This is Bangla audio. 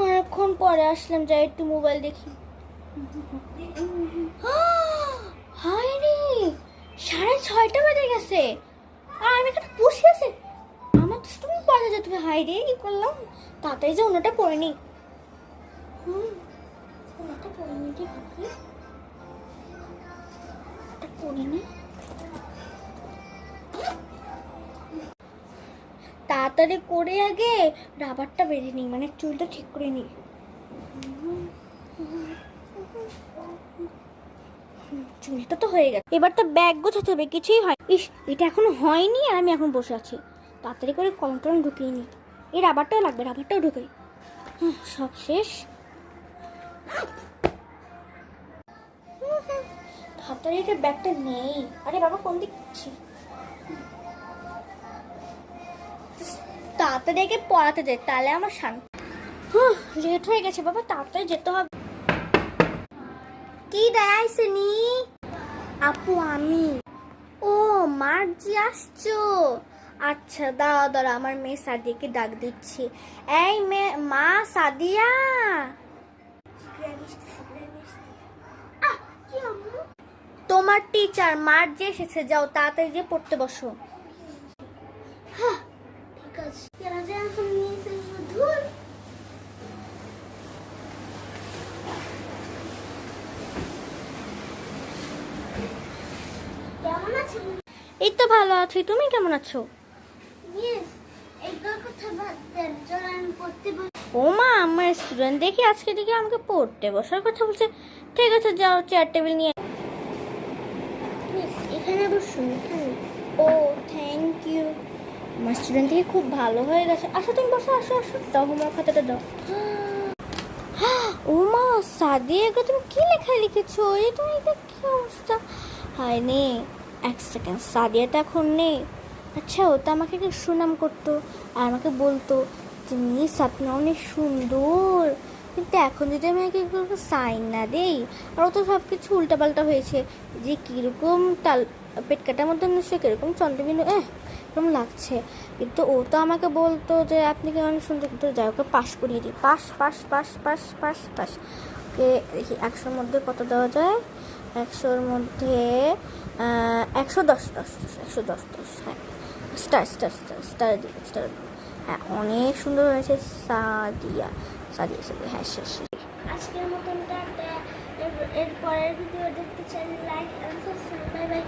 অনেকক্ষণ পরে আসলাম, যাই একটু মোবাইল দেখি। হায় রে, 6:30 বাজে গেছে আর আমি এখানে বসে আছি। আমার তো তুমি পড়া যেতে হবে। হায় রে, কি করলাম? তাড়াতাড়ি যে অন্যটা পড়ে নি। অন্যটা পড়ে নি, কি ভাবছি পড়ে নি। তাড়াতাড়ি করে আগে রাবারটা বেরিয়ে নিই, মানে চুলটা ঠিক করে নিই। চুলটা তো হয়ে গেছে, এবার তো ব্যাগ গোছাতে হবে, কিছুই হয়। ইস, এটা এখনো হয়নি আর আমি এখন বসে আছি। তাড়াতাড়ি করে কলম টলম ঢুকিয়ে নিই। এই রাবারটাও লাগবে, রাবারটাও ঢুকাই। সব শেষ। তাড়াতাড়ি এটা ব্যাগটা নেই। আরে বাবা, কোন দিক যাচ্ছি? তাড়াতাড়ি আগে পড়াতে যাই, তাহলে আমার শান্তি। লেট হয়ে গেছে বাবা, তাড়াতাড়ি যেতে হবে। কি দেয়াইছে নি? আপু আমি। ও, মার্জি আসছো? আচ্ছা দাঁড়া দাঁড়া, আমার মেয়ে সাদিয়াকে ডাক দিচ্ছি। এই মেয়ে, মা সাদিয়া। তোমার টিচার মার্জি এসেছে, যাও তাড়াতাড়ি গিয়ে পড়তে বসো। হ্যাঁ ঠিক আছে। এই তো ভালো আছি, তুমি কেমন আছো? ও মা, আমার স্টুডেন্ট দেখি আজকে দেখি আমাকে পড়তে বসার কথা বলছে। ঠিক আছে, যাও চেয়ার টেবিল নিয়ে এখানে বসুন। ও থ্যাংক ইউ। আমার স্টুডেন্ট থেকে খুব ভালো হয়ে গেছে। আসো তুমি বসো, আসো আসো, দাও হোমওয়ার্ক খাতাটা দাও। ও মা সাদিয়া, এগুলো তুমি কি লেখা লিখেছো? এই তুমি এটা কি অবস্থা? হায় নে, এক সেকেন্ড, সাদিয়া তো এখন নেই। আচ্ছা, ও তো আমাকে একটা সুনাম করতো আর আমাকে বলতো যে মিস আপনি অনেক সুন্দর, কিন্তু এখন যদি আমি এগুলোকে সাইন না দেই, আর ও তো সব কিছু উল্টাপাল্টা হয়েছে, যে কীরকম তাল পেট কাটার মধ্যে নিশ্চয় কীরকম চন্দ্রবিন্দু এরকম লাগছে। কিন্তু ও তো আমাকে বলতো যে আপনি কি অনেক সুন্দর, কিন্তু যাই ওকে পাশ করিয়ে দিই। পাশ পাশ পাশ পাশ পাশ পাশ। ওকে দেখি 100-র মধ্যে কত দেওয়া যায়। 100-র মধ্যে 110, 10, 110, হ্যাঁ। স্টার স্টার স্টার স্টার দিবে, স্টার। হ্যাঁ, অনেক সুন্দর হয়েছে সাদিয়া, সাদিয়া সাদিয়া। হ্যাঁ শেষ। আজকের মতন এর পরের ভিডিও দেখতে চাই like and subscribe. Bye by.